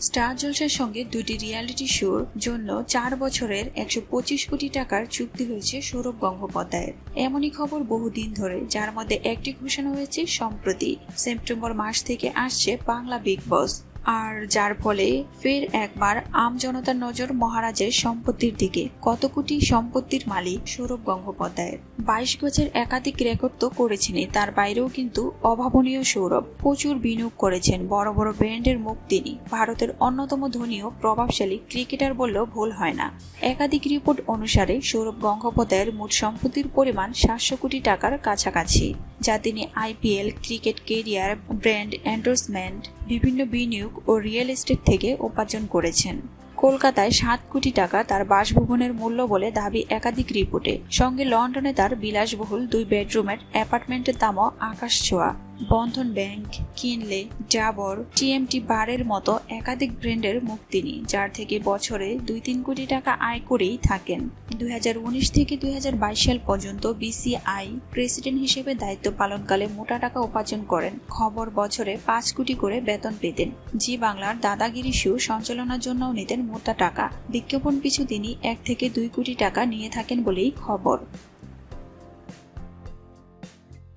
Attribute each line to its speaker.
Speaker 1: Star জলসার সঙ্গে দুটি রিয়ালিটি শোর জন্য 4 বছরের 125 কোটি টাকার চুক্তি হয়েছে সৌরভ গঙ্গোপাধ্যায়ের। এমনই খবর বহুদিন ধরে, যার মধ্যে একটি ঘোষণা হয়েছে সম্প্রতি। সেপ্টেম্বর মাস থেকে আসছে বাংলা বিগ বস, আর যার ফলে ফের একবার আমজনতার নজর মহারাজের সম্পত্তির দিকে। কত কোটি সম্পত্তির মালিক সৌরভ গঙ্গোপাধ্যায়ের। 22 গজের একাধিক রেকর্ড তো করেছেনই, তার বাইরেও কিন্তু অভাবনীয় সৌরভ। প্রচুর বিনিয়োগ করেছেন, বড় বড় ব্র্যান্ডের মুখ তিনি। ভারতের অন্যতম ধনী ও প্রভাবশালী ক্রিকেটার বললেও ভুল হয় না। একাধিক রিপোর্ট অনুসারে সৌরভ গঙ্গোপাধ্যায়ের মোট সম্পত্তির পরিমাণ 700 কোটি টাকার কাছাকাছি, যা তিনি IPL, cricket career, brand endorsement, বিভিন্ন বিনিয়োগ ও রিয়েল এস্টেট থেকে উপার্জন করেছেন। কলকাতায় 7 কোটি টাকা তার বাসভবনের মূল্য বলে দাবি একাধিক রিপোর্টে। সঙ্গে লন্ডনে তার বিলাসবহুল 2 বেডরুমের অ্যাপার্টমেন্টের দামও আকাশ ছোঁয়া। বন্ধন ব্যাংক, কিনলে, ডাবর, টিএমটি বারের মতো একাধিক ব্র্যান্ডের মুখ তিনি, যার থেকে বছরে 2-3 কোটি টাকা আয় করেই থাকেন। 2019 থেকে 2022 সাল পর্যন্ত বিসিআই প্রেসিডেন্ট হিসেবে দায়িত্ব পালনকালে মোটা টাকা উপার্জন করেন। খবর বছরে 5 কোটি করে বেতন পেতেন। জি বাংলার দাদাগিরি শো সঞ্চালনার জন্যও নিতেন মোটা টাকা। বিজ্ঞাপন পিছু তিনি 1 থেকে 2 কোটি টাকা নিয়ে থাকেন বলেই খবর।